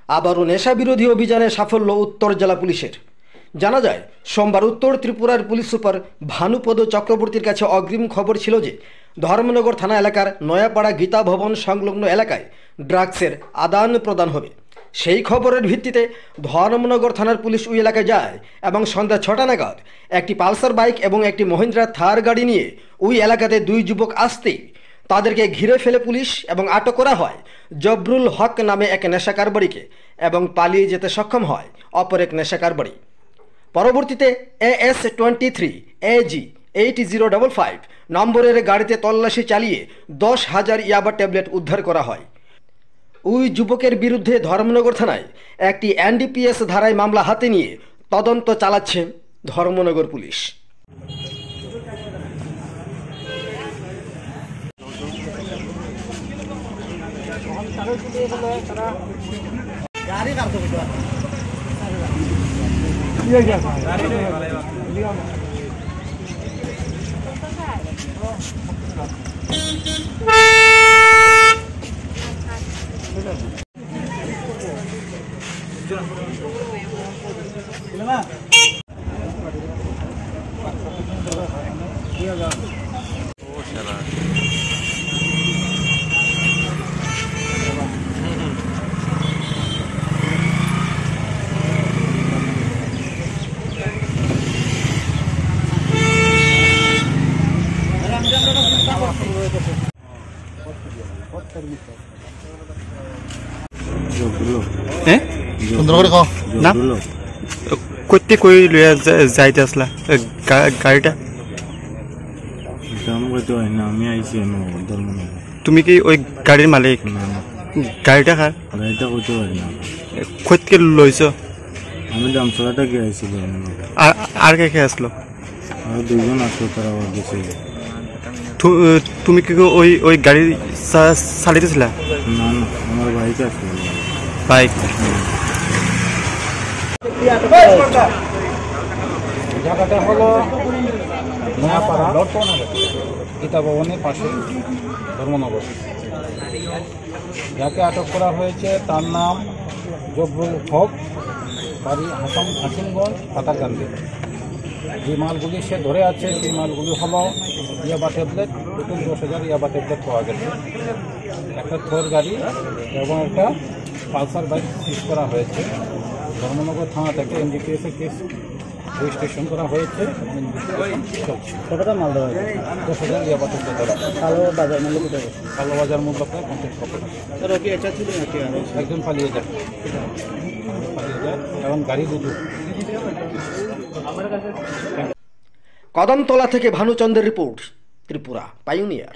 আবারও নেশা বিরোধী অভিযানে সাফল্য উত্তর জেলা পুলিশের। জানা যায়, সোমবার উত্তর ত্রিপুরার পুলিশ সুপার ভানুপদ চক্রবর্তীর কাছে অগ্রিম খবর ছিল যে ধর্মনগর থানা এলাকার নয়াপাড়া গীতা ভবন সংলগ্ন এলাকায় ড্রাগসের আদান প্রদান হবে। সেই খবরের ভিত্তিতে ধর্মনগর থানার পুলিশ ওই এলাকায় যায় এবং সন্ধ্যা 6টা নাগাদ একটি পালসার বাইক এবং একটি মহিন্দ্রা থার গাড়ি নিয়ে ওই এলাকাতে দুই যুবক আসতেই তাদেরকে ঘিরে ফেলে পুলিশ এবং আটক করা হয় জবরুল হক নামে এক নেশা কারবারিকে এবং পালিয়ে যেতে সক্ষম হয় অপর এক নেশা কারবারি। পরবর্তীতে AS-23 AG 8055 নম্বরের গাড়িতে তল্লাশি চালিয়ে 10,000 ইয়াবা ট্যাবলেট উদ্ধার করা হয়। ওই যুবকের বিরুদ্ধে ধর্মনগর থানায় একটি NDPS ধারায় মামলা হাতে নিয়ে তদন্ত চালাচ্ছে ধর্মনগর পুলিশ। সুন্দর করে কও না কইতে কই লইয়া যাইতে আসলা গাড়িটা আমি আইছি তুমি কি ওই গাড়ির মালিক? গাড়িটা কার? গাড়িটা কইতে পারি না। কইতে লইছ? আমি দামচড়াটা গিয়ে আইছিল। আর কে কে আসলো? আর দুজন আসলো, তারা গেছে। তুমি কি ওই গাড়ি চালাইতেছিলা? না না, আমার বাইক আসলো। বাইক? জায়গাটা হলো নয়াপাড়া গীতা ভবনের পাশে ধর্মনগর। যাকে আটক করা হয়েছে তার নাম জবরুল হক, বাড়ি হাসিমগঞ্জ পাতারকান্দি। যে মালগুলি সে ধরে আছে সেই মালগুলি হলো ইয়াবা ট্যাবলেট, টোটাল 10,000 ইয়াবা ট্যাবলেট পাওয়া গেছে, একটা থোর গাড়ি এবং একটা পালসার বাইক সিজ করা হয়েছে। ধর্মনগর থানা থেকে NDPS কেস রেজিস্ট্রেশন করা হয়েছে। কতটা মাল দেওয়া হয়েছে? 10,000 ইয়াবা ট্যাবলেট। কালো বাজার মূল্য কোথায়? কালো বাজার মূল্য প্রায় 50 টাকা। একজন পালিয়ে যায় এবং গাড়ি দুটো। কদমতলা থেকে ভানুচন্দ্রের রিপোর্ট, ত্রিপুরা পাইওনিয়ার।